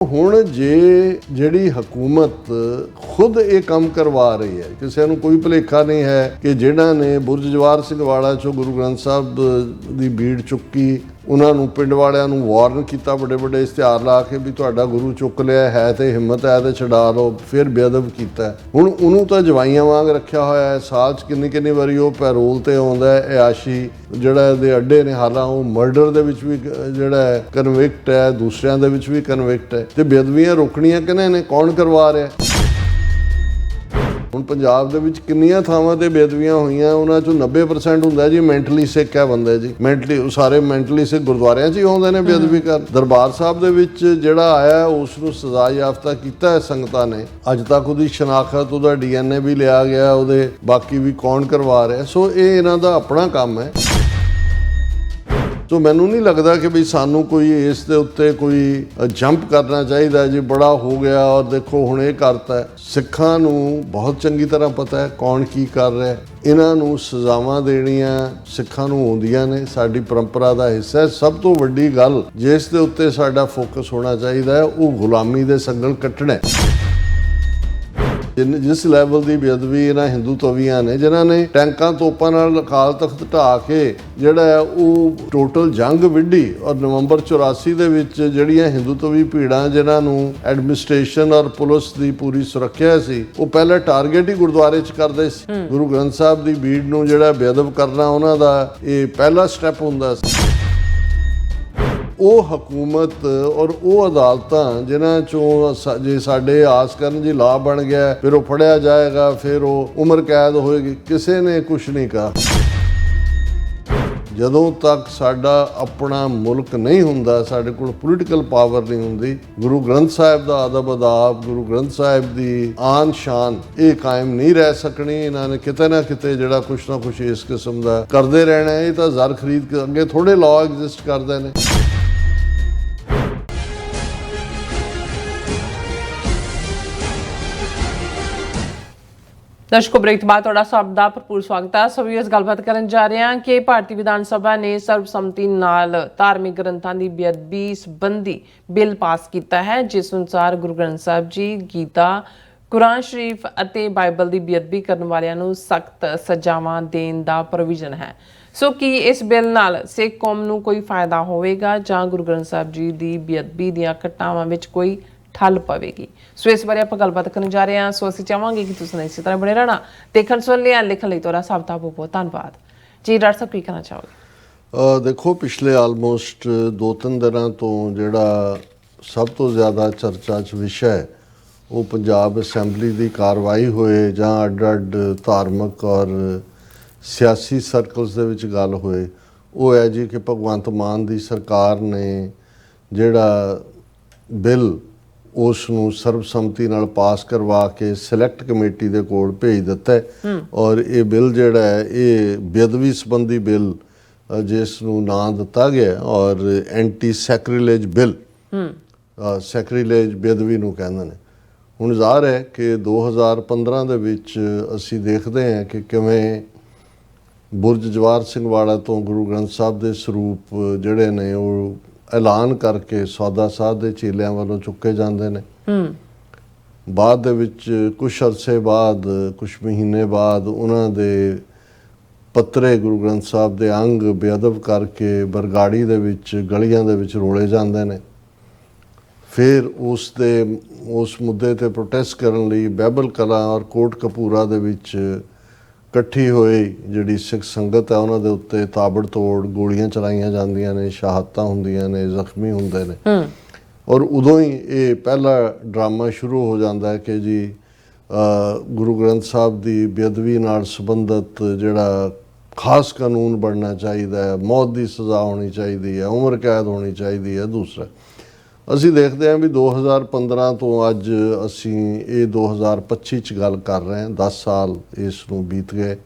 ਹੁਣ ਜੇ ਜਿਹੜੀ ਹਕੂਮਤ ਖੁਦ ਇਹ ਕੰਮ ਕਰਵਾ ਰਹੀ ਹੈ, ਕਿਸੇ ਨੂੰ ਕੋਈ ਭੁਲੇਖਾ ਨਹੀਂ ਹੈ ਕਿ ਜਿਹਨਾਂ ਨੇ ਬੁਰਜ ਜਵਾਰ ਸਿੰਘ ਵਾਲਾ ਚੋਂ ਗੁਰੂ ਗ੍ਰੰਥ ਸਾਹਿਬ ਦੀ ਬੀੜ ਚੁੱਕੀ, ਉਹਨਾਂ ਨੂੰ ਪਿੰਡ ਵਾਲਿਆਂ ਨੂੰ ਵਾਰਨ ਕੀਤਾ, ਵੱਡੇ ਵੱਡੇ ਇਸ਼ਤਿਹਾਰ ਲਾ ਕੇ ਵੀ ਤੁਹਾਡਾ ਗੁਰੂ ਚੁੱਕ ਲਿਆ ਹੈ ਤੇ ਹਿੰਮਤ ਹੈ ਤੇ ਛਡਾ ਲਓ, ਫਿਰ ਬੇਅਦਬ ਕੀਤਾ। ਹੁਣ ਉਹਨੂੰ ਤਾਂ ਜਵਾਈਆਂ ਵਾਂਗ ਰੱਖਿਆ ਹੋਇਆ ਹੈ, ਸਾਲ 'ਚ ਕਿੰਨੀ ਵਾਰੀ ਉਹ ਪੈਰੋਲ ਤੇ ਆਉਂਦਾ ਹੈ। ਇਆਸ਼ੀ ਜਿਹੜਾ ਇਹਦੇ ਅੱਡੇ ਨੇ, ਹਾਲਾਂ ਉਹ ਮਰਡਰ ਦੇ ਵਿੱਚ ਵੀ ਜਿਹੜਾ ਹੈ ਕਨਵਿਕਟ ਹੈ, ਦੂਸਰਿਆਂ ਦੇ ਵਿੱਚ ਵੀ ਕਨਵਿਕਟ ਹੈ। ਤੇ ਬੇਅਦਬੀਆਂ ਰੋਕਣੀਆਂ ਕਿਹਨੇ ਨੇ, ਕੌਣ ਕਰਵਾ ਰਿਹਾ? ਹੁਣ ਪੰਜਾਬ ਦੇ ਵਿੱਚ ਕਿੰਨੀਆਂ ਥਾਵਾਂ ਤੇ ਬੇਅਦਬੀਆਂ ਹੋਈਆਂ, ਉਹਨਾਂ ਚੋਂ 90% ਹੁੰਦਾ ਜੀ ਮੈਂਟਲੀ ਸਿੱਖ ਹੈ ਬੰਦੇ ਜੀ, ਮੈਂਟਲੀ ਸਾਰੇ ਮੈਂਟਲੀ ਸਿੱਖ ਗੁਰਦੁਆਰਿਆਂ 'ਚ ਹੀ ਆਉਂਦੇ ਨੇ ਬੇਅਦਬੀ ਕਰ। ਦਰਬਾਰ ਸਾਹਿਬ ਦੇ ਵਿੱਚ ਜਿਹੜਾ ਆਇਆ ਉਸ ਨੂੰ ਸਜ਼ਾ ਯਾਫਤਾ ਕੀਤਾ ਹੈ ਸੰਗਤਾਂ ਨੇ, ਅੱਜ ਤੱਕ ਉਹਦੀ ਸ਼ਨਾਖਤ, ਉਹਦਾ DNA ਵੀ ਲਿਆ ਗਿਆ, ਉਹਦੇ ਬਾਕੀ ਵੀ ਕੌਣ ਕਰਵਾ ਰਿਹਾ। ਸੋ ਇਹ ਇਹਨਾਂ ਦਾ ਆਪਣਾ ਕੰਮ ਹੈ। ਸੋ ਮੈਨੂੰ ਨਹੀਂ ਲੱਗਦਾ ਕਿ ਵੀ ਸਾਨੂੰ ਕੋਈ ਇਸ ਦੇ ਉੱਤੇ ਕੋਈ ਜੰਪ ਕਰਨਾ ਚਾਹੀਦਾ ਜੀ, ਬੜਾ ਹੋ ਗਿਆ ਔਰ ਦੇਖੋ ਹੁਣ ਇਹ ਕਰਤਾ। ਸਿੱਖਾਂ ਨੂੰ ਬਹੁਤ ਚੰਗੀ ਤਰ੍ਹਾਂ ਪਤਾ ਹੈ ਕੌਣ ਕੀ ਕਰ ਰਿਹਾ। ਇਹਨਾਂ ਨੂੰ ਸਜ਼ਾਵਾਂ ਦੇਣੀਆਂ ਸਿੱਖਾਂ ਨੂੰ ਆਉਂਦੀਆਂ ਨੇ, ਸਾਡੀ ਪਰੰਪਰਾ ਦਾ ਹਿੱਸਾ ਹੈ। ਸਭ ਤੋਂ ਵੱਡੀ ਗੱਲ ਜਿਸ ਦੇ ਉੱਤੇ ਸਾਡਾ ਫੋਕਸ ਹੋਣਾ ਚਾਹੀਦਾ ਹੈ ਉਹ ਗੁਲਾਮੀ ਦੇ ਸੰਗਲ ਕੱਟਣਾ। ਜਿਸ ਲੈਵਲ ਦੀ ਬੇਅਦਬੀ ਇਹਨਾਂ ਹਿੰਦੂ ਤਵੀਆਂ ਨੇ, ਜਿਨ੍ਹਾਂ ਨੇ ਟੈਂਕਾਂ ਤੋਪਾਂ ਨਾਲ ਅਕਾਲ ਤਖਤ ਢਾਹ ਕੇ ਜਿਹੜਾ ਹੈ ਉਹ ਟੋਟਲ ਜੰਗ ਵਿੱਢੀ, ਔਰ ਨਵੰਬਰ 84 ਦੇ ਵਿੱਚ ਜਿਹੜੀਆਂ ਹਿੰਦੂ ਤਵੀ ਭੀੜਾਂ ਜਿਨ੍ਹਾਂ ਨੂੰ ਐਡਮਿਨਿਸਟ੍ਰੇਸ਼ਨ ਔਰ ਪੁਲਿਸ ਦੀ ਪੂਰੀ ਸੁਰੱਖਿਆ ਸੀ, ਉਹ ਪਹਿਲਾਂ ਟਾਰਗੇਟ ਹੀ ਗੁਰਦੁਆਰੇ 'ਚ ਕਰਦੇ ਸੀ। ਗੁਰੂ ਗ੍ਰੰਥ ਸਾਹਿਬ ਦੀ ਬੀੜ ਨੂੰ ਜਿਹੜਾ ਬੇਅਦਬ ਕਰਨਾ ਉਹਨਾਂ ਦਾ ਇਹ ਪਹਿਲਾ ਸਟੈਪ ਹੁੰਦਾ ਸੀ। ਉਹ ਹਕੂਮਤ ਔਰ ਉਹ ਅਦਾਲਤਾਂ ਜਿਨ੍ਹਾਂ ਚੋਂ ਜੇ ਸਾਡੇ ਆਸ ਕਰਨ ਜੀ ਲਾਭ ਬਣ ਗਿਆ, ਫਿਰ ਉਹ ਫੜਿਆ ਜਾਏਗਾ, ਫਿਰ ਉਹ ਉਮਰ ਕੈਦ ਹੋਏਗੀ, ਕਿਸੇ ਨੇ ਕੁਛ ਨਹੀਂ ਕਹਾ। ਜਦੋਂ ਤੱਕ ਸਾਡਾ ਆਪਣਾ ਮੁਲਕ ਨਹੀਂ ਹੁੰਦਾ, ਸਾਡੇ ਕੋਲ ਪੋਲੀਟੀਕਲ ਪਾਵਰ ਨਹੀਂ ਹੁੰਦੀ, ਗੁਰੂ ਗ੍ਰੰਥ ਸਾਹਿਬ ਦਾ ਅਦਬ ਅਦਾਬ, ਗੁਰੂ ਗ੍ਰੰਥ ਸਾਹਿਬ ਦੀ ਆਨ ਸ਼ਾਨ ਇਹ ਕਾਇਮ ਨਹੀਂ ਰਹਿ ਸਕਣੀ। ਇਹਨਾਂ ਨੇ ਕਿਤੇ ਨਾ ਕਿਤੇ ਜਿਹੜਾ ਕੁਛ ਨਾ ਕੁਛ ਇਸ ਕਿਸਮ ਦਾ ਕਰਦੇ ਰਹਿਣਾ। ਇਹ ਤਾਂ ਜ਼ਰ ਖਰੀਦ ਕੇ ਅੱਗੇ ਥੋੜੇ ਲਾਅ ਐਗਜ਼ਿਸਟ ਕਰਦੇ ਨੇ। ਦਰਸ਼ਕੋ, ਬ੍ਰੇਕ ਤੋਂ ਬਾਅਦ ਤੁਹਾਡਾ ਸਭ ਦਾ ਭਰਪੂਰ ਸਵਾਗਤ ਹੈ। ਸੋ ਇਸ ਗੱਲਬਾਤ ਕਰਨ ਜਾ ਰਹੇ ਹਾਂ ਕਿ ਭਾਰਤੀ ਵਿਧਾਨ ਸਭਾ ਨੇ ਸਰਬਸੰਮਤੀ ਨਾਲ ਧਾਰਮਿਕ ਗ੍ਰੰਥਾਂ ਦੀ ਬੇਅਦਬੀ ਸੰਬੰਧੀ ਬਿੱਲ ਪਾਸ ਕੀਤਾ ਹੈ, ਜਿਸ ਅਨੁਸਾਰ ਗੁਰੂ ਗ੍ਰੰਥ ਸਾਹਿਬ ਜੀ, ਗੀਤਾ, ਕੁਰਾਨ ਸ਼ਰੀਫ ਅਤੇ ਬਾਈਬਲ ਦੀ ਬੇਅਦਬੀ ਕਰਨ ਵਾਲਿਆਂ ਨੂੰ ਸਖਤ ਸਜ਼ਾਵਾਂ ਦੇਣ ਦਾ ਪ੍ਰੋਵੀਜ਼ਨ ਹੈ। ਸੋ ਕੀ ਇਸ ਬਿੱਲ ਨਾਲ ਸਿੱਖ ਕੌਮ ਨੂੰ ਕੋਈ ਫਾਇਦਾ ਹੋਵੇਗਾ ਜਾਂ ਗੁਰੂ ਗ੍ਰੰਥ ਸਾਹਿਬ ਜੀ ਦੀ ਬੇਅਦਬੀ ਦੀਆਂ ਘਟਨਾਵਾਂ ਵਿੱਚ ਕੋਈ ਠੱਲ ਪਵੇਗੀ? ਸੋ ਇਸ ਬਾਰੇ ਆਪਾਂ ਗੱਲਬਾਤ ਕਰਨ ਜਾ ਰਹੇ ਹਾਂ। ਸੋ ਅਸੀਂ ਚਾਹਾਂਗੇ ਕਿ ਤੁਸੀਂ ਇਸੇ ਤਰ੍ਹਾਂ ਬਣੇ ਰਹਿਣਾ। ਦੇਖਣ ਸੁਣ ਲਿਆ, ਲਿਖਣ ਲਈ ਤੁਹਾਡਾ ਸਭ ਦਾ ਬਹੁਤ ਬਹੁਤ ਧੰਨਵਾਦ ਜੀ। ਡਾਕਟਰ ਸਾਹਿਬ ਕੀ ਕਹਿਣਾ ਚਾਹੋਗੇ? ਦੇਖੋ, ਪਿਛਲੇ ਆਲਮੋਸਟ 2-3 ਦਿਨਾਂ ਤੋਂ ਜਿਹੜਾ ਸਭ ਤੋਂ ਜ਼ਿਆਦਾ ਚਰਚਾ 'ਚ ਵਿਸ਼ਾ ਹੈ ਉਹ ਪੰਜਾਬ ਅਸੈਂਬਲੀ ਦੀ ਕਾਰਵਾਈ ਹੋਏ ਜਾਂ ਅੱਡ-ਅੱਡ ਧਾਰਮਿਕ ਔਰ ਸਿਆਸੀ ਸਰਕਲਸ ਦੇ ਵਿੱਚ ਗੱਲ ਹੋਏ, ਉਹ ਹੈ ਜੀ ਕਿ ਭਗਵੰਤ ਮਾਨ ਦੀ ਸਰਕਾਰ ਨੇ ਜਿਹੜਾ ਬਿੱਲ ਉਸ ਨੂੰ ਸਰਬਸੰਮਤੀ ਨਾਲ ਪਾਸ ਕਰਵਾ ਕੇ ਸਿਲੈਕਟ ਕਮੇਟੀ ਦੇ ਕੋਲ ਭੇਜ ਦਿੱਤਾ ਹੈ। ਔਰ ਇਹ ਬਿੱਲ ਜਿਹੜਾ ਹੈ ਇਹ ਬੇਅਦਬੀ ਸੰਬੰਧੀ ਬਿੱਲ ਜਿਸ ਨੂੰ ਨਾਂ ਦਿੱਤਾ ਗਿਆ ਔਰ ਐਂਟੀ ਸੈਕਰੀਲੇਜ ਬਿੱਲ, ਸੈਕਰੀਲੇਜ ਬੇਅਦਬੀ ਨੂੰ ਕਹਿੰਦੇ ਨੇ। ਹੁਣ ਜ਼ਾਹਰ ਹੈ ਕਿ 2015 ਦੇ ਵਿੱਚ ਅਸੀਂ ਦੇਖਦੇ ਹਾਂ ਕਿ ਕਿਵੇਂ ਬੁਰਜ ਜਵਾਰ ਸਿੰਘ ਵਾਲਾ ਤੋਂ ਗੁਰੂ ਗ੍ਰੰਥ ਸਾਹਿਬ ਦੇ ਸਰੂਪ ਜਿਹੜੇ ਨੇ ਉਹ ਐਲਾਨ ਕਰਕੇ ਸੌਦਾ ਸਾਧ ਦੇ ਚੇਲਿਆਂ ਵੱਲੋਂ ਚੁੱਕੇ ਜਾਂਦੇ ਨੇ। ਬਾਅਦ ਦੇ ਵਿੱਚ ਕੁਛ ਅਰਸੇ ਬਾਅਦ, ਕੁਛ ਮਹੀਨੇ ਬਾਅਦ ਉਹਨਾਂ ਦੇ ਪੱਤਰੇ ਗੁਰੂ ਗ੍ਰੰਥ ਸਾਹਿਬ ਦੇ ਅੰਗ ਬੇਅਦਬ ਕਰਕੇ ਬਰਗਾੜੀ ਦੇ ਵਿੱਚ ਗਲੀਆਂ ਦੇ ਵਿੱਚ ਰੋਲੇ ਜਾਂਦੇ ਨੇ। ਫਿਰ ਉਸ ਮੁੱਦੇ ਤੇ ਪ੍ਰੋਟੈਸਟ ਕਰਨ ਲਈ ਬਹਿਬਲ ਕਲਾਂ ਔਰ ਕੋਟ ਕਪੂਰਾ ਦੇ ਵਿੱਚ ਇਕੱਠੀ ਹੋਈ ਜਿਹੜੀ ਸਿੱਖ ਸੰਗਤ ਹੈ ਉਹਨਾਂ ਦੇ ਉੱਤੇ ਤਾਬੜਤੋੜ ਗੋਲੀਆਂ ਚਲਾਈਆਂ ਜਾਂਦੀਆਂ ਨੇ, ਸ਼ਹਾਦਤਾਂ ਹੁੰਦੀਆਂ ਨੇ, ਜ਼ਖਮੀ ਹੁੰਦੇ ਨੇ। ਔਰ ਉਦੋਂ ਹੀ ਇਹ ਪਹਿਲਾ ਡਰਾਮਾ ਸ਼ੁਰੂ ਹੋ ਜਾਂਦਾ ਹੈ ਕਿ ਜੀ ਗੁਰੂ ਗ੍ਰੰਥ ਸਾਹਿਬ ਦੀ ਬੇਅਦਬੀ ਨਾਲ ਸੰਬੰਧਿਤ ਜਿਹੜਾ ਖਾਸ ਕਾਨੂੰਨ ਬਣਨਾ ਚਾਹੀਦਾ ਹੈ, ਮੌਤ ਦੀ ਸਜ਼ਾ ਹੋਣੀ ਚਾਹੀਦੀ ਹੈ, ਉਮਰ ਕੈਦ ਹੋਣੀ ਚਾਹੀਦੀ ਹੈ। ਦੂਸਰਾ ਅਸੀਂ ਦੇਖਦੇ ਹਾਂ ਵੀ 2015 ਤੋਂ ਅੱਜ ਅਸੀਂ ਇਹ 2025 'ਚ ਗੱਲ ਕਰ ਰਹੇ ਹਾਂ, 10 ਸਾਲ ਇਸ ਨੂੰ ਬੀਤ ਗਏ।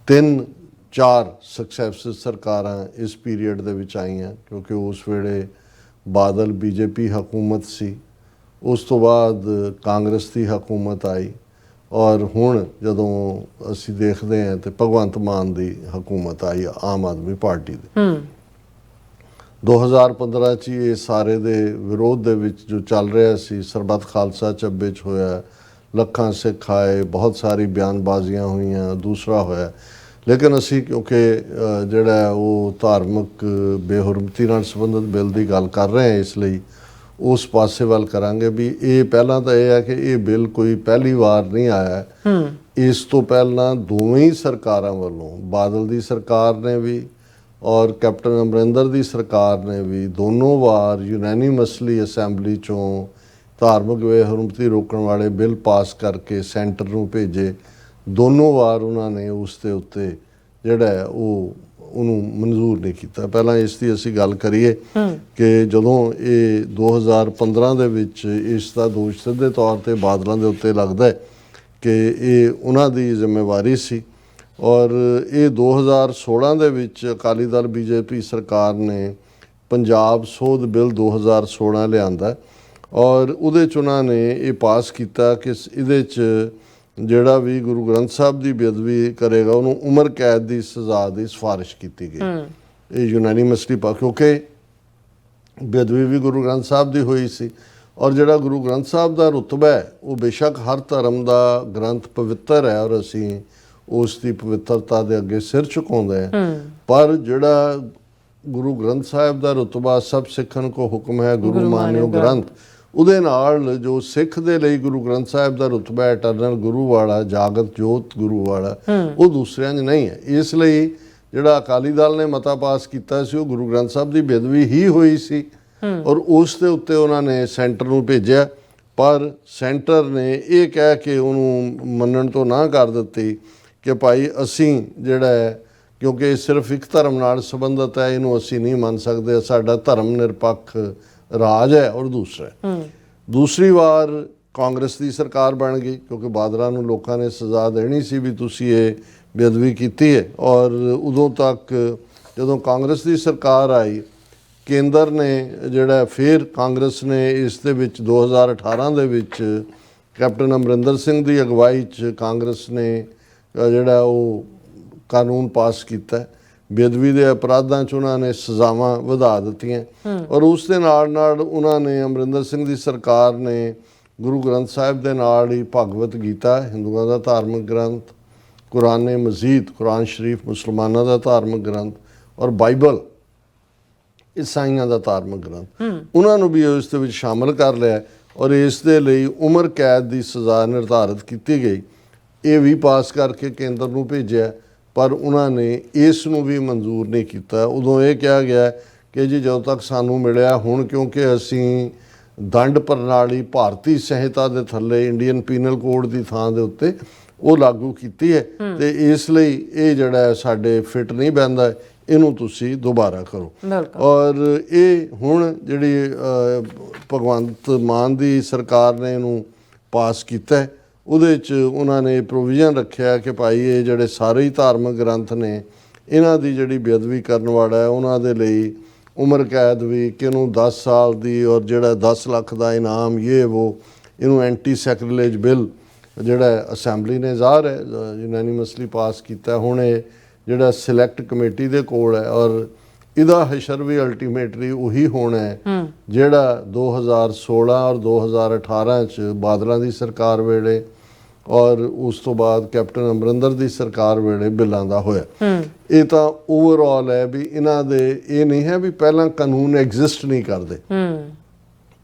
3-4 ਸਕਸੈਸਿਵ ਸਰਕਾਰਾਂ ਇਸ ਪੀਰੀਅਡ ਦੇ ਵਿੱਚ ਆਈਆਂ, ਕਿਉਂਕਿ ਉਸ ਵੇਲੇ ਬਾਦਲ BJP ਹਕੂਮਤ ਸੀ, ਉਸ ਤੋਂ ਬਾਅਦ ਕਾਂਗਰਸ ਦੀ ਹਕੂਮਤ ਆਈ, ਔਰ ਹੁਣ ਜਦੋਂ ਅਸੀਂ ਦੇਖਦੇ ਹਾਂ ਤੇ ਭਗਵੰਤ ਮਾਨ ਦੀ ਹਕੂਮਤ ਆਈ, ਆਮ ਆਦਮੀ ਪਾਰਟੀ ਦੀ। 2015 ਚ ਹੀ ਇਹ ਸਾਰੇ ਦੇ ਵਿਰੋਧ ਦੇ ਵਿੱਚ ਜੋ ਚੱਲ ਰਿਹਾ ਸੀ, ਸਰਬੱਤ ਖਾਲਸਾ ਚੱਬੇ 'ਚ ਹੋਇਆ, ਲੱਖਾਂ ਸਿੱਖ ਆਏ, ਬਹੁਤ ਸਾਰੀ ਬਿਆਨਬਾਜ਼ੀਆਂ ਹੋਈਆਂ, ਦੂਸਰਾ ਹੋਇਆ। ਲੇਕਿਨ ਅਸੀਂ ਕਿਉਂਕਿ ਜਿਹੜਾ ਉਹ ਧਾਰਮਿਕ ਬੇਹੁਰਮਤੀ ਨਾਲ ਸੰਬੰਧਿਤ ਬਿੱਲ ਦੀ ਗੱਲ ਕਰ ਰਹੇ ਹਾਂ, ਇਸ ਲਈ ਉਸ ਪਾਸੇ ਵੱਲ ਕਰਾਂਗੇ ਵੀ ਇਹ ਪਹਿਲਾਂ ਤਾਂ ਇਹ ਹੈ ਕਿ ਇਹ ਬਿੱਲ ਕੋਈ ਪਹਿਲੀ ਵਾਰ ਨਹੀਂ ਆਇਆ। ਇਸ ਤੋਂ ਪਹਿਲਾਂ ਦੋਵੇਂ ਹੀ ਸਰਕਾਰਾਂ ਵੱਲੋਂ, ਬਾਦਲ ਦੀ ਸਰਕਾਰ ਨੇ ਵੀ ਔਰ ਕੈਪਟਨ ਅਮਰਿੰਦਰ ਦੀ ਸਰਕਾਰ ਨੇ ਵੀ, ਦੋਨੋਂ ਵਾਰ ਯੂਨੈਨੀਮਸਲੀ ਅਸੈਂਬਲੀ ਚੋਂ ਧਾਰਮਿਕ ਬੇਹੁਰਮਤੀ ਰੋਕਣ ਵਾਲੇ ਬਿੱਲ ਪਾਸ ਕਰਕੇ ਸੈਂਟਰ ਨੂੰ ਭੇਜੇ। ਦੋਨੋਂ ਵਾਰ ਉਹਨਾਂ ਨੇ ਉਸ ਦੇ ਉੱਤੇ ਜਿਹੜਾ ਉਹਨੂੰ ਮਨਜ਼ੂਰ ਨਹੀਂ ਕੀਤਾ। ਪਹਿਲਾਂ ਇਸ ਦੀ ਅਸੀਂ ਗੱਲ ਕਰੀਏ ਕਿ ਜਦੋਂ ਇਹ 2015 ਦੇ ਵਿੱਚ ਇਸ ਦਾ ਦੋਸ਼ ਸਿੱਧੇ ਤੌਰ ਤੇ ਬਾਦਲਾਂ ਦੇ ਉੱਤੇ ਲੱਗਦਾ ਹੈ ਕਿ ਇਹ ਉਹਨਾਂ ਦੀ ਜ਼ਿੰਮੇਵਾਰੀ ਸੀ, ਔਰ ਇਹ 2016 ਦੇ ਵਿੱਚ ਅਕਾਲੀ ਦਲ ਬੀਜੇਪੀ ਸਰਕਾਰ ਨੇ ਪੰਜਾਬ ਸੋਧ ਬਿੱਲ 2016 ਲਿਆਂਦਾ ਔਰ ਉਹਦੇ 'ਚ ਉਹਨਾਂ ਨੇ ਇਹ ਪਾਸ ਕੀਤਾ ਕਿ ਇਹਦੇ 'ਚ ਜਿਹੜਾ ਵੀ ਗੁਰੂ ਗ੍ਰੰਥ ਸਾਹਿਬ ਦੀ ਬੇਅਦਬੀ ਕਰੇਗਾ ਉਹਨੂੰ ਉਮਰ ਕੈਦ ਦੀ ਸਜ਼ਾ ਦੀ ਸਿਫਾਰਿਸ਼ ਕੀਤੀ ਗਈ। ਇਹ ਯੂਨੈਨੀਮਸਲੀ ਕਿਉਂਕਿ ਬੇਅਦਬੀ ਵੀ ਗੁਰੂ ਗ੍ਰੰਥ ਸਾਹਿਬ ਦੀ ਹੋਈ ਸੀ ਔਰ ਜਿਹੜਾ ਗੁਰੂ ਗ੍ਰੰਥ ਸਾਹਿਬ ਦਾ ਰੁਤਬਾ ਹੈ ਉਹ ਬੇਸ਼ੱਕ ਹਰ ਧਰਮ ਦਾ ਗ੍ਰੰਥ ਪਵਿੱਤਰ ਹੈ ਔਰ ਅਸੀਂ ਉਸ ਦੀ ਪਵਿੱਤਰਤਾ ਦੇ ਅੱਗੇ ਸਿਰ ਝੁਕਾਉਂਦੇ ਹਾਂ, ਪਰ ਜਿਹੜਾ ਗੁਰੂ ਗ੍ਰੰਥ ਸਾਹਿਬ ਦਾ ਰੁਤਬਾ ਸਭ ਸਿੱਖਣ ਕੋ ਹੁਕਮ ਹੈ ਗੁਰੂ ਮਾਨਿਓ ਗ੍ਰੰਥ, ਉਹਦੇ ਨਾਲ ਜੋ ਸਿੱਖ ਦੇ ਲਈ ਗੁਰੂ ਗ੍ਰੰਥ ਸਾਹਿਬ ਦਾ ਰੁਤਬਾ ਇਟਰਨਲ ਗੁਰੂ ਵਾਲਾ, ਜਾਗਤ ਜੋਤ ਗੁਰੂ ਵਾਲਾ, ਉਹ ਦੂਸਰਿਆਂ 'ਚ ਨਹੀਂ ਹੈ। ਇਸ ਲਈ ਜਿਹੜਾ ਅਕਾਲੀ ਦਲ ਨੇ ਮਤਾ ਪਾਸ ਕੀਤਾ ਸੀ ਉਹ ਗੁਰੂ ਗ੍ਰੰਥ ਸਾਹਿਬ ਦੀ ਬੇਅਦਬੀ ਹੀ ਹੋਈ ਸੀ ਔਰ ਉਸ ਦੇ ਉੱਤੇ ਉਹਨਾਂ ਨੇ ਸੈਂਟਰ ਨੂੰ ਭੇਜਿਆ, ਪਰ ਸੈਂਟਰ ਨੇ ਇਹ ਕਹਿ ਕੇ ਉਹਨੂੰ ਮੰਨਣ ਤੋਂ ਨਾ ਕਰ ਦਿੱਤੀ ਕਿ ਭਾਈ ਅਸੀਂ ਜਿਹੜਾ ਹੈ, ਕਿਉਂਕਿ ਇਹ ਸਿਰਫ ਇੱਕ ਧਰਮ ਨਾਲ ਸੰਬੰਧਿਤ ਹੈ, ਇਹਨੂੰ ਅਸੀਂ ਨਹੀਂ ਮੰਨ ਸਕਦੇ, ਸਾਡਾ ਧਰਮ ਨਿਰਪੱਖ ਰਾਜ ਹੈ। ਔਰ ਦੂਸਰੀ ਵਾਰ ਕਾਂਗਰਸ ਦੀ ਸਰਕਾਰ ਬਣ ਗਈ ਕਿਉਂਕਿ ਬਾਦਲਾਂ ਨੂੰ ਲੋਕਾਂ ਨੇ ਸਜ਼ਾ ਦੇਣੀ ਸੀ ਵੀ ਤੁਸੀਂ ਇਹ ਬੇਅਦਬੀ ਕੀਤੀ ਹੈ। ਔਰ ਉਦੋਂ ਤੱਕ ਜਦੋਂ ਕਾਂਗਰਸ ਦੀ ਸਰਕਾਰ ਆਈ, ਕੇਂਦਰ ਨੇ ਜਿਹੜਾ ਫਿਰ ਕਾਂਗਰਸ ਨੇ ਇਸ ਦੇ ਵਿੱਚ 2018 ਦੇ ਵਿੱਚ ਕੈਪਟਨ ਅਮਰਿੰਦਰ ਸਿੰਘ ਦੀ ਅਗਵਾਈ 'ਚ ਕਾਂਗਰਸ ਨੇ ਜਿਹੜਾ ਉਹ ਕਾਨੂੰਨ ਪਾਸ ਕੀਤਾ। ਬੇਅਦਬੀ ਦੇ ਅਪਰਾਧਾਂ 'ਚ ਉਹਨਾਂ ਨੇ ਸਜ਼ਾਵਾਂ ਵਧਾ ਦਿੱਤੀਆਂ ਔਰ ਉਸ ਦੇ ਨਾਲ ਨਾਲ ਉਹਨਾਂ ਨੇ, ਅਮਰਿੰਦਰ ਸਿੰਘ ਦੀ ਸਰਕਾਰ ਨੇ ਗੁਰੂ ਗ੍ਰੰਥ ਸਾਹਿਬ ਦੇ ਨਾਲ ਹੀ ਭਗਵਤ ਗੀਤਾ, ਹਿੰਦੂਆਂ ਦਾ ਧਾਰਮਿਕ ਗ੍ਰੰਥ, ਕੁਰਾਨ ਮਜੀਦ, ਕੁਰਾਨ ਸ਼ਰੀਫ ਮੁਸਲਮਾਨਾਂ ਦਾ ਧਾਰਮਿਕ ਗ੍ਰੰਥ ਔਰ ਬਾਈਬਲ ਈਸਾਈਆਂ ਦਾ ਧਾਰਮਿਕ ਗ੍ਰੰਥ, ਉਹਨਾਂ ਨੂੰ ਵੀ ਇਸ ਦੇ ਵਿੱਚ ਸ਼ਾਮਲ ਕਰ ਲਿਆ ਔਰ ਇਸ ਦੇ ਲਈ ਉਮਰ ਕੈਦ ਦੀ ਸਜ਼ਾ ਨਿਰਧਾਰਿਤ ਕੀਤੀ ਗਈ। ਇਹ ਵੀ ਪਾਸ ਕਰਕੇ ਕੇਂਦਰ ਨੂੰ ਭੇਜਿਆ, ਪਰ ਉਹਨਾਂ ਨੇ ਇਸ ਨੂੰ ਵੀ ਮਨਜ਼ੂਰ ਨਹੀਂ ਕੀਤਾ। ਉਦੋਂ ਇਹ ਕਿਹਾ ਗਿਆ ਕਿ ਜੀ ਜਦੋਂ ਤੱਕ ਸਾਨੂੰ ਮਿਲਿਆ, ਹੁਣ ਕਿਉਂਕਿ ਅਸੀਂ ਦੰਡ ਪ੍ਰਣਾਲੀ ਭਾਰਤੀ ਸੰਹਿਤਾ ਦੇ ਥੱਲੇ ਇੰਡੀਅਨ ਪੀਨਲ ਕੋਡ ਦੀ ਥਾਂ ਦੇ ਉੱਤੇ ਉਹ ਲਾਗੂ ਕੀਤੀ ਹੈ ਤੇ ਇਸ ਲਈ ਇਹ ਜਿਹੜਾ ਸਾਡੇ ਫਿੱਟ ਨਹੀਂ ਬੈਂਦਾ, ਇਹਨੂੰ ਤੁਸੀਂ ਦੁਬਾਰਾ ਕਰੋ। ਔਰ ਇਹ ਹੁਣ ਜਿਹੜੀ ਭਗਵੰਤ ਮਾਨ ਦੀ ਸਰਕਾਰ ਨੇ ਇਹਨੂੰ ਪਾਸ ਕੀਤਾ, ਉਹਦੇ 'ਚ ਉਹਨਾਂ ਨੇ ਪ੍ਰੋਵੀਜ਼ਨ ਰੱਖਿਆ ਕਿ ਭਾਈ ਇਹ ਜਿਹੜੇ ਸਾਰੇ ਹੀ ਧਾਰਮਿਕ ਗ੍ਰੰਥ ਨੇ, ਇਹਨਾਂ ਦੀ ਜਿਹੜੀ ਬੇਅਦਬੀ ਕਰਨ ਵਾਲਾ ਹੈ ਉਹਨਾਂ ਦੇ ਲਈ ਉਮਰ ਕੈਦ ਵੀ, ਕਿ ਇਹਨੂੰ 10 ਸਾਲ ਦੀ ਔਰ ਜਿਹੜਾ 10 ਲੱਖ ਦਾ ਇਨਾਮ, ਇਹਨੂੰ ਐਂਟੀ ਸੈਕਰਿਲੇਜ ਬਿੱਲ ਜਿਹੜਾ ਅਸੈਂਬਲੀ ਨੇ ਜ਼ਾਹਰ ਹੈ ਯੂਨੈਨੀਮਸਲੀ ਪਾਸ ਕੀਤਾ। ਹੁਣ ਇਹ ਜਿਹੜਾ ਸਿਲੈਕਟ ਕਮੇਟੀ ਦੇ ਕੋਲ ਹੈ ਔਰ ਇਹਦਾ ਹਸ਼ਰ ਵੀ ਅਲਟੀਮੇਟਲੀ ਉਹੀ ਹੋਣਾ ਹੈ ਜਿਹੜਾ 2016 ਔਰ 2018 'ਚ ਬਾਦਲਾਂ ਦੀ ਸਰਕਾਰ ਵੇਲੇ ਔਰ ਉਸ ਤੋਂ ਬਾਅਦ ਕੈਪਟਨ ਅਮਰਿੰਦਰ ਦੀ ਸਰਕਾਰ ਵੇਲੇ ਬਿੱਲਾਂ ਦਾ ਹੋਇਆ। ਇਹ ਤਾਂ ਓਵਰਆਲ ਹੈ ਵੀ ਇਹਨਾਂ ਦੇ ਇਹ ਨਹੀਂ ਹੈ ਵੀ ਪਹਿਲਾਂ ਕਾਨੂੰਨ ਐਗਜ਼ਿਸਟ ਨਹੀਂ ਕਰਦੇ।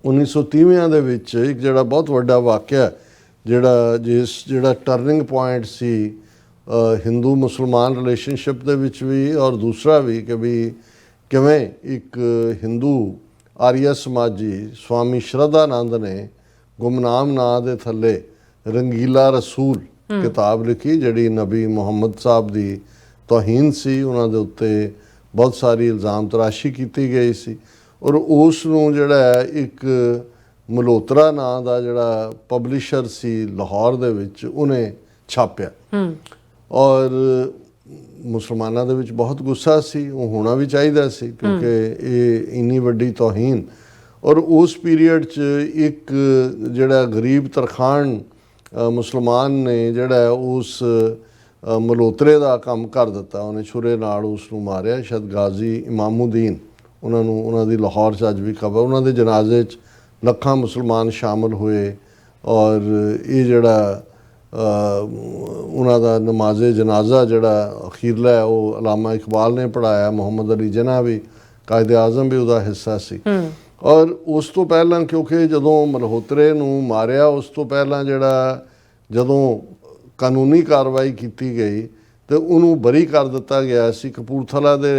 1930 ਦੇ ਵਿੱਚ ਇੱਕ ਜਿਹੜਾ ਬਹੁਤ ਵੱਡਾ ਵਾਕਿਆ ਜਿਹੜਾ ਟਰਨਿੰਗ ਪੁਆਇੰਟ ਸੀ ਹਿੰਦੂ ਮੁਸਲਮਾਨ ਰਿਲੇਸ਼ਨਸ਼ਿਪ ਦੇ ਵਿੱਚ ਵੀ ਔਰ ਦੂਸਰਾ ਵੀ ਕਿ ਵੀ ਕਿਵੇਂ ਇੱਕ ਹਿੰਦੂ ਆਰੀਆ ਸਮਾਜੀ ਸਵਾਮੀ ਸ਼ਰਧਾਨੰਦ ਨੇ ਗੁਮਨਾਮ ਨਾਂ ਦੇ ਥੱਲੇ ਰੰਗੀਲਾ ਰਸੂਲ ਕਿਤਾਬ ਲਿਖੀ ਜਿਹੜੀ ਨਬੀ ਮੁਹੰਮਦ ਸਾਹਿਬ ਦੀ ਤੋਹੀਨ ਸੀ, ਉਹਨਾਂ ਦੇ ਉੱਤੇ ਬਹੁਤ ਸਾਰੀ ਇਲਜ਼ਾਮ ਤਰਾਸ਼ੀ ਕੀਤੀ ਗਈ ਸੀ ਔਰ ਉਸ ਨੂੰ ਜਿਹੜਾ ਇੱਕ ਮਲਹੋਤਰਾ ਨਾਂ ਦਾ ਜਿਹੜਾ ਪਬਲਿਸ਼ਰ ਸੀ ਲਾਹੌਰ ਦੇ ਵਿੱਚ, ਉਹਨੇ ਛਾਪਿਆ ਔਰ ਮੁਸਲਮਾਨਾਂ ਦੇ ਵਿੱਚ ਬਹੁਤ ਗੁੱਸਾ ਸੀ। ਉਹ ਹੋਣਾ ਵੀ ਚਾਹੀਦਾ ਸੀ ਕਿਉਂਕਿ ਇਹ ਇੰਨੀ ਵੱਡੀ ਤੋਹੀਨ। ਔਰ ਉਸ ਪੀਰੀਅਡ 'ਚ ਇੱਕ ਜਿਹੜਾ ਗਰੀਬ ਤਰਖਾਨ ਮੁਸਲਮਾਨ ਨੇ ਜਿਹੜਾ ਉਸ ਮਲਹੋਤਰੇ ਦਾ ਕੰਮ ਕਰ ਦਿੱਤਾ, ਉਹਨੇ ਛੁਰੇ ਨਾਲ ਉਸ ਨੂੰ ਮਾਰਿਆ। ਸ਼ਾਇਦ ਗਾਜ਼ੀ ਇਮਾਮੁਦੀਨ ਉਹਨਾਂ ਦੀ ਲਾਹੌਰ 'ਚ ਅੱਜ ਵੀ ਖਬਰ, ਉਹਨਾਂ ਦੇ ਜਨਾਜ਼ੇ 'ਚ ਲੱਖਾਂ ਮੁਸਲਮਾਨ ਸ਼ਾਮਲ ਹੋਏ ਔਰ ਇਹ ਜਿਹੜਾ ਉਹਨਾਂ ਦਾ ਨਮਾਜ਼ੇ ਜਨਾਜ਼ਾ ਜਿਹੜਾ ਅਖੀਰਲਾ ਹੈ ਉਹ ਅਲਾਮਾ ਇਕਬਾਲ ਨੇ ਪੜ੍ਹਾਇਆ, ਮੁਹੰਮਦ ਅਲੀ ਜਿਨਾਹ ਵੀ, ਕਾਇਦ ਆਜ਼ਮ ਵੀ ਉਹਦਾ ਹਿੱਸਾ ਸੀ। ਔਰ ਉਸ ਤੋਂ ਪਹਿਲਾਂ ਕਿਉਂਕਿ ਜਦੋਂ ਮਲਹੋਤਰੇ ਨੂੰ ਮਾਰਿਆ ਉਸ ਤੋਂ ਪਹਿਲਾਂ ਜਦੋਂ ਕਾਨੂੰਨੀ ਕਾਰਵਾਈ ਕੀਤੀ ਗਈ ਤੇ ਉਹਨੂੰ ਬਰੀ ਕਰ ਦਿੱਤਾ ਗਿਆ ਸੀ। ਕਪੂਰਥਲਾ ਦੇ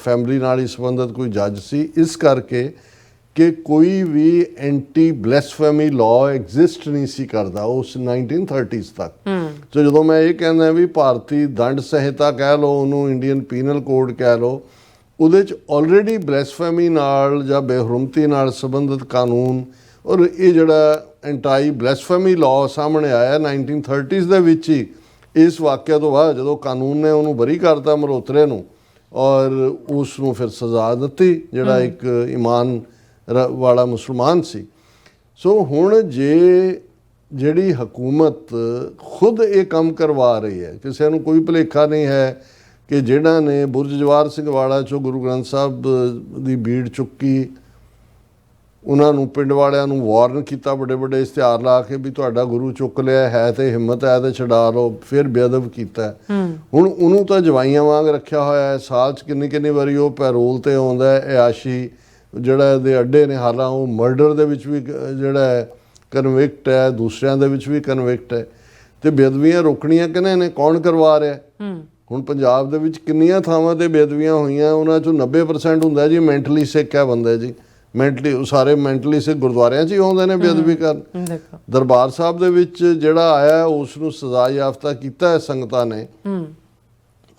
ਫੈਮਿਲੀ ਨਾਲ ਹੀ ਸੰਬੰਧਿਤ ਕੋਈ ਜੱਜ ਸੀ, ਇਸ ਕਰਕੇ ਕਿ ਕੋਈ ਵੀ ਐਂਟੀ ਬਲੈਸਫੇਮੀ ਲਾਅ ਐਗਜ਼ਿਸਟ ਨਹੀਂ ਸੀ ਕਰਦਾ ਉਸ 1930s ਤੱਕ। ਸੋ ਜਦੋਂ ਮੈਂ ਇਹ ਕਹਿੰਦਾ ਵੀ ਭਾਰਤੀ ਦੰਡ ਸੰਹਿਤਾ ਕਹਿ ਲਓ, ਉਹਨੂੰ ਇੰਡੀਅਨ ਪੀਨਲ ਕੋਡ ਕਹਿ ਲਓ, ਉਹਦੇ 'ਚ ਆਲਰੇਡੀ ਬਲੈਸਫੇਮੀ ਨਾਲ ਜਾਂ ਬੇਹਰੁਮਤੀ ਨਾਲ ਸੰਬੰਧਿਤ ਕਾਨੂੰਨ, ਔਰ ਇਹ ਜਿਹੜਾ ਐਂਟੀ ਬਲੈਸਫੇਮੀ ਲਾਅ ਸਾਹਮਣੇ ਆਇਆ 1930s ਦੇ ਵਿੱਚ ਹੀ, ਇਸ ਵਾਕਿਆ ਤੋਂ ਬਾਅਦ ਜਦੋਂ ਕਾਨੂੰਨ ਨੇ ਉਹਨੂੰ ਬਰੀ ਕਰਤਾ ਮਲਹੋਤਰੇ ਨੂੰ ਔਰ ਉਸ ਨੂੰ ਫਿਰ ਸਜ਼ਾ ਦਿੱਤੀ ਜਿਹੜਾ ਇੱਕ ਈਮਾਨ ਵਾਲਾ ਮੁਸਲਮਾਨ ਸੀ। ਸੋ ਹੁਣ ਜਿਹੜੀ ਹਕੂਮਤ ਖੁਦ ਇਹ ਕੰਮ ਕਰਵਾ ਰਹੀ ਹੈ, ਕਿਸੇ ਨੂੰ ਕੋਈ ਭੁਲੇਖਾ ਨਹੀਂ ਹੈ ਕਿ ਜਿਹੜਾ ਨੇ ਬੁਰਜ ਜਵਾਹਰ ਸਿੰਘ ਵਾਲਾ 'ਚੋਂ ਗੁਰੂ ਗ੍ਰੰਥ ਸਾਹਿਬ ਦੀ ਬੀੜ ਚੁੱਕੀ, ਉਹਨਾਂ ਨੂੰ ਪਿੰਡ ਵਾਲਿਆਂ ਨੂੰ ਵਾਰਨ ਕੀਤਾ ਵੱਡੇ ਵੱਡੇ ਇਸ਼ਤਿਹਾਰ ਲਾ ਕੇ ਵੀ ਤੁਹਾਡਾ ਗੁਰੂ ਚੁੱਕ ਲਿਆ ਹੈ ਤੇ ਹਿੰਮਤ ਹੈ ਤੇ ਛਡਾ ਲਓ, ਫਿਰ ਬੇਅਦਬ ਕੀਤਾ। ਹੁਣ ਉਹਨੂੰ ਤਾਂ ਜਵਾਈਆਂ ਵਾਂਗ ਰੱਖਿਆ ਹੋਇਆ ਹੈ, ਸਾਲ 'ਚ ਕਿੰਨੀ ਵਾਰੀ ਉਹ ਪੈਰੋਲ ਤੇ ਆਉਂਦਾ ਹੈ। ਇਆਸ਼ੀ ਜਿਹੜਾ ਇਹਦੇ ਅੱਡੇ ਨੇ, ਹਾਲਾਂ ਉਹ ਮਰਡਰ ਦੇ ਵਿੱਚ ਵੀ ਜਿਹੜਾ ਹੈ ਕਨਵਿਕਟ ਹੈ, ਦੂਸਰਿਆਂ ਦੇ ਵਿੱਚ ਵੀ ਕਨਵਿਕਟ ਹੈ। ਤੇ ਬੇਅਦਬੀਆਂ ਰੋਕਣੀਆਂ ਕਿਹਨੇ ਨੇ, ਕੌਣ ਕਰਵਾ ਰਿਹਾ? ਹੁਣ ਪੰਜਾਬ ਦੇ ਵਿੱਚ ਕਿੰਨੀਆਂ ਥਾਵਾਂ ਤੇ ਬੇਅਦਬੀਆਂ ਹੋਈਆਂ, ਉਹਨਾਂ 'ਚੋਂ 90% ਹੁੰਦਾ ਜੀ ਮੈਂਟਲੀ ਸਿੱਖ ਹੈ ਬੰਦੇ ਜੀ, ਮੈਂਟਲੀ ਸਾਰੇ ਮੈਂਟਲੀ ਸਿੱਖ ਗੁਰਦੁਆਰਿਆਂ 'ਚ ਹੀ ਆਉਂਦੇ ਨੇ ਬੇਅਦਬੀ ਕਰਨ। ਦਰਬਾਰ ਸਾਹਿਬ ਦੇ ਵਿੱਚ ਜਿਹੜਾ ਆਇਆ ਉਸ ਨੂੰ ਸਜ਼ਾ ਯਾਫਤਾ ਕੀਤਾ ਹੈ ਸੰਗਤਾਂ ਨੇ,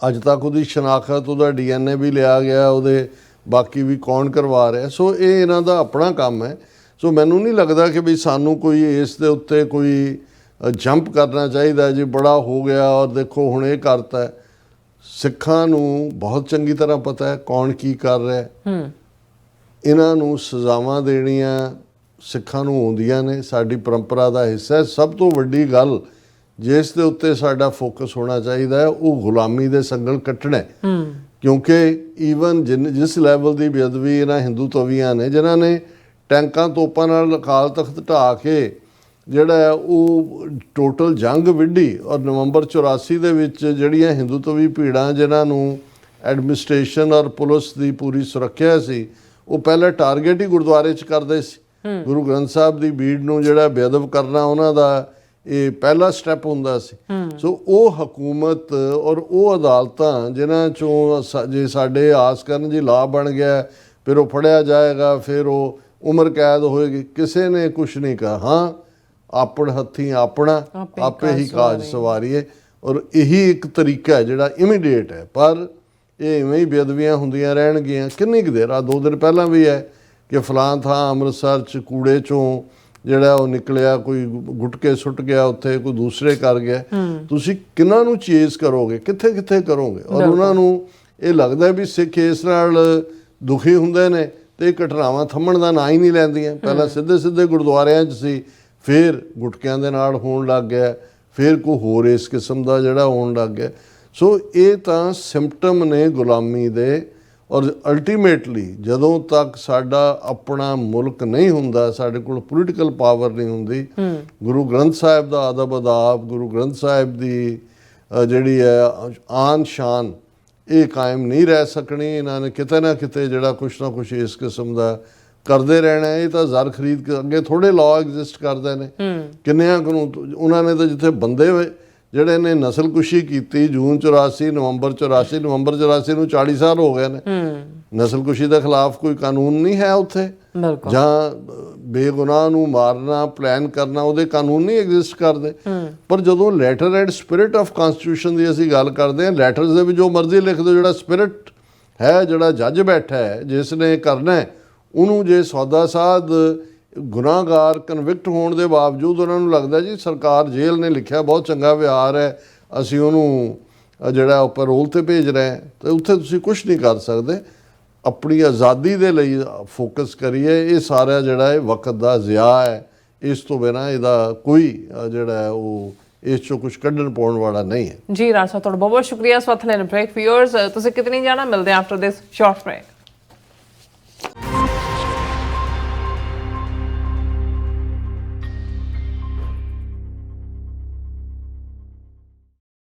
ਅੱਜ ਤੱਕ ਉਹਦੀ ਸ਼ਨਾਖਤ, ਉਹਦਾ DNA ਵੀ ਲਿਆ ਗਿਆ, ਉਹਦੇ ਬਾਕੀ ਵੀ ਕੌਣ ਕਰਵਾ ਰਿਹਾ। ਸੋ ਇਹ ਇਹਨਾਂ ਦਾ ਆਪਣਾ ਕੰਮ ਹੈ। ਸੋ ਮੈਨੂੰ ਨਹੀਂ ਲੱਗਦਾ ਕਿ ਵੀ ਸਾਨੂੰ ਕੋਈ ਇਸ ਦੇ ਉੱਤੇ ਕੋਈ ਜੰਪ ਕਰਨਾ ਚਾਹੀਦਾ ਜੀ, ਬੜਾ ਹੋ ਗਿਆ ਔਰ ਦੇਖੋ ਹੁਣ ਇਹ ਕਰਤਾ। ਸਿੱਖਾਂ ਨੂੰ ਬਹੁਤ ਚੰਗੀ ਤਰ੍ਹਾਂ ਪਤਾ ਹੈ ਕੌਣ ਕੀ ਕਰ ਰਿਹਾ। ਇਹਨਾਂ ਨੂੰ ਸਜ਼ਾਵਾਂ ਦੇਣੀਆਂ ਸਿੱਖਾਂ ਨੂੰ ਆਉਂਦੀਆਂ ਨੇ, ਸਾਡੀ ਪਰੰਪਰਾ ਦਾ ਹਿੱਸਾ ਹੈ। ਸਭ ਤੋਂ ਵੱਡੀ ਗੱਲ ਜਿਸ ਦੇ ਉੱਤੇ ਸਾਡਾ ਫੋਕਸ ਹੋਣਾ ਚਾਹੀਦਾ ਹੈ ਉਹ ਗੁਲਾਮੀ ਦੇ ਸੰਗਲ ਕੱਟਣਾ। ਕਿਉਂਕਿ ਈਵਨ ਜਿਸ ਲੈਵਲ ਦੀ ਬੇਅਦਬੀ ਇਹਨਾਂ ਹਿੰਦੂ ਤਵੀਆਂ ਨੇ, ਜਿਨ੍ਹਾਂ ਨੇ ਟੈਂਕਾਂ ਤੋਪਾਂ ਨਾਲ ਅਕਾਲ ਤਖਤ ਢਾਹ ਕੇ ਜਿਹੜਾ ਉਹ ਟੋਟਲ ਜੰਗ ਵਿੱਢੀ, ਔਰ ਨਵੰਬਰ 84 ਦੇ ਵਿੱਚ ਜਿਹੜੀਆਂ ਹਿੰਦੂ ਤਵੀ ਭੀੜਾਂ ਜਿਨ੍ਹਾਂ ਨੂੰ ਐਡਮਿਨਿਸਟ੍ਰੇਸ਼ਨ ਔਰ ਪੁਲਿਸ ਦੀ ਪੂਰੀ ਸੁਰੱਖਿਆ ਸੀ, ਉਹ ਪਹਿਲਾਂ ਟਾਰਗੇਟ ਹੀ ਗੁਰਦੁਆਰੇ 'ਚ ਕਰਦੇ ਸੀ। ਗੁਰੂ ਗ੍ਰੰਥ ਸਾਹਿਬ ਦੀ ਬੀੜ ਨੂੰ ਜਿਹੜਾ ਬੇਅਦਬ ਕਰਨਾ ਉਹਨਾਂ ਦਾ ਇਹ ਪਹਿਲਾ ਸਟੈਪ ਹੁੰਦਾ ਸੀ। ਸੋ ਉਹ ਹਕੂਮਤ ਔਰ ਉਹ ਅਦਾਲਤਾਂ ਜਿਨ੍ਹਾਂ 'ਚੋਂ ਜੇ ਸਾਡੇ ਆਸ ਕਰਨ ਜੀ ਲਾਅ ਬਣ ਗਿਆ, ਫਿਰ ਉਹ ਫੜਿਆ ਜਾਏਗਾ, ਫਿਰ ਉਹ ਉਮਰ ਕੈਦ ਹੋਏਗੀ, ਕਿਸੇ ਨੇ ਕੁਛ ਨਹੀਂ ਕਿਹਾ। ਹਾਂ, ਆਪਣ ਹੱਥੀਂ ਆਪਣਾ ਆਪੇ ਹੀ ਕਾਜ ਸਵਾਰੀਏ, ਔਰ ਇਹੀ ਇੱਕ ਤਰੀਕਾ ਹੈ ਜਿਹੜਾ ਇਮੀਡੀਏਟ ਹੈ। ਪਰ ਇਹ ਇਵੇਂ ਹੀ ਬੇਅਦਬੀਆਂ ਹੁੰਦੀਆਂ ਰਹਿਣਗੀਆਂ ਕਿੰਨੀ ਕੁ ਦੇਰ। 2 ਦਿਨ ਪਹਿਲਾਂ ਵੀ ਹੈ ਕਿ ਫਲਾਂ ਥਾਂ ਅੰਮ੍ਰਿਤਸਰ 'ਚ ਕੂੜੇ 'ਚੋਂ ਜਿਹੜਾ ਉਹ ਨਿਕਲਿਆ, ਕੋਈ ਗੁਟਕੇ ਸੁੱਟ ਗਿਆ ਉੱਥੇ, ਕੋਈ ਦੂਸਰੇ ਕਰ ਗਿਆ। ਤੁਸੀਂ ਕਿਹਨਾਂ ਨੂੰ ਚੇਜ਼ ਕਰੋਗੇ, ਕਿੱਥੇ ਕਿੱਥੇ ਕਰੋਗੇ? ਔਰ ਉਹਨਾਂ ਨੂੰ ਇਹ ਲੱਗਦਾ ਵੀ ਸਿੱਖ ਇਸ ਨਾਲ ਦੁਖੀ ਹੁੰਦੇ ਨੇ ਤੇ ਇਹ ਘਟਨਾਵਾਂ ਥੰਮਣ ਦਾ ਨਾਂ ਹੀ ਨਹੀਂ ਲੈਂਦੀਆਂ। ਪਹਿਲਾਂ ਸਿੱਧੇ ਗੁਰਦੁਆਰਿਆਂ 'ਚ ਸੀ, ਫਿਰ ਗੁਟਕਿਆਂ ਦੇ ਨਾਲ ਹੋਣ ਲੱਗ ਗਿਆ, ਫਿਰ ਕੋਈ ਹੋਰ ਇਸ ਕਿਸਮ ਦਾ ਜਿਹੜਾ ਹੋਣ ਲੱਗ ਗਿਆ। ਸੋ ਇਹ ਤਾਂ ਸਿੰਪਟਮ ਨੇ ਗੁਲਾਮੀ ਦੇ। ਔਰ ਅਲਟੀਮੇਟਲੀ ਜਦੋਂ ਤੱਕ ਸਾਡਾ ਆਪਣਾ ਮੁਲਕ ਨਹੀਂ ਹੁੰਦਾ, ਸਾਡੇ ਕੋਲ ਪੋਲੀਟੀਕਲ ਪਾਵਰ ਨਹੀਂ ਹੁੰਦੀ, ਗੁਰੂ ਗ੍ਰੰਥ ਸਾਹਿਬ ਦਾ ਅਦਬ ਅਦਾਬ, ਗੁਰੂ ਗ੍ਰੰਥ ਸਾਹਿਬ ਦੀ ਜਿਹੜੀ ਹੈ ਆਨ ਸ਼ਾਨ, ਇਹ ਕਾਇਮ ਨਹੀਂ ਰਹਿ ਸਕਣੀ। ਇਹਨਾਂ ਨੇ ਕਿਤੇ ਨਾ ਕਿਤੇ ਜਿਹੜਾ ਕੁਛ ਨਾ ਕੁਛ ਇਸ ਕਿਸਮ ਦਾ ਕਰਦੇ ਰਹਿਣਾ। ਇਹ ਤਾਂ ਜ਼ਰ ਖਰੀਦ ਕੇ ਅੱਗੇ ਥੋੜੇ ਲਾਅ ਐਗਜ਼ਿਸਟ ਕਰਦੇ ਨੇ, ਕਿੰਨਿਆਂ ਕਾਨੂੰਨ। ਉਹਨਾਂ ਨੇ ਤਾਂ ਜਿੱਥੇ ਬੰਦੇ ਜਿਹੜੇ ਨੇ ਨਸਲਕੁਸ਼ੀ ਕੀਤੀ ਜੂਨ 84, ਨਵੰਬਰ 84 ਨੂੰ 40 ਸਾਲ ਹੋ ਗਏ ਨੇ। ਨਸਲਕੁਸ਼ੀ ਦੇ ਖਿਲਾਫ ਕੋਈ ਕਾਨੂੰਨ ਨਹੀਂ ਹੈ ਉੱਥੇ, ਜਾਂ ਬੇਗੁਨਾਹ ਨੂੰ ਮਾਰਨਾ, ਪਲਾਨ ਕਰਨਾ, ਉਹਦੇ ਕਾਨੂੰਨ ਨਹੀਂ ਐਗਜ਼ਿਸਟ ਕਰਦੇ। ਪਰ ਜਦੋਂ letter and spirit of constitution ਦੀ ਅਸੀਂ ਗੱਲ ਕਰਦੇ ਹਾਂ, ਲੈਟਰਸ ਦੇ ਵਿੱਚ ਜੋ ਮਰਜ਼ੀ ਲਿਖ ਦਿਓ, ਜਿਹੜਾ ਸਪਿਰਿਟ ਹੈ, ਜਿਹੜਾ ਜੱਜ ਬੈਠਾ ਹੈ ਜਿਸ ਨੇ ਕਰਨਾ ਹੈ, ਉਹਨੂੰ ਜੇ ਸੌਦਾ ਸਾਧ ਗੁਨਾਹਗਾਰ ਕਨਵਿਕਟ ਹੋਣ ਦੇ ਬਾਵਜੂਦ ਉਹਨਾਂ ਨੂੰ ਲੱਗਦਾ ਜੀ ਸਰਕਾਰ ਜੇਲ੍ਹ ਨੇ ਲਿਖਿਆ ਬਹੁਤ ਚੰਗਾ ਵਿਹਾਰ ਹੈ, ਅਸੀਂ ਉਹਨੂੰ ਜਿਹੜਾ ਉੱਪਰ ਰੋਲ 'ਤੇ ਭੇਜ ਰਹੇ, ਤਾਂ ਉੱਥੇ ਤੁਸੀਂ ਕੁਛ ਨਹੀਂ ਕਰ ਸਕਦੇ। ਆਪਣੀ ਆਜ਼ਾਦੀ ਦੇ ਲਈ ਫੋਕਸ ਕਰੀਏ। ਇਹ ਸਾਰਾ ਜਿਹੜਾ ਇਹ ਵਕਤ ਦਾ ਜ਼ਿਆ ਹੈ, ਇਸ ਤੋਂ ਬਿਨਾਂ ਇਹਦਾ ਕੋਈ ਜਿਹੜਾ ਹੈ ਉਹ ਇਸ 'ਚੋਂ ਕੁਛ ਕੱਢਣ ਪਾਉਣ ਵਾਲਾ ਨਹੀਂ ਹੈ। ਜੀ ਰਾਜ ਸਾਹਿਬ, ਤੁਹਾਡਾ ਬਹੁਤ ਬਹੁਤ ਸ਼ੁਕਰੀਆ। ਸੋ ਲੈਣ ਬ੍ਰੇਕ ਵਿਊਅਰਸ, ਤੁਸੀਂ ਕਿਤੇ ਨਹੀਂ ਜਾਣਾ, ਮਿਲਦੇ ਆਫਟਰ ਦਿਸ ਸ਼ਾਰਟ ਬ੍ਰੇਕ। ਜੀ।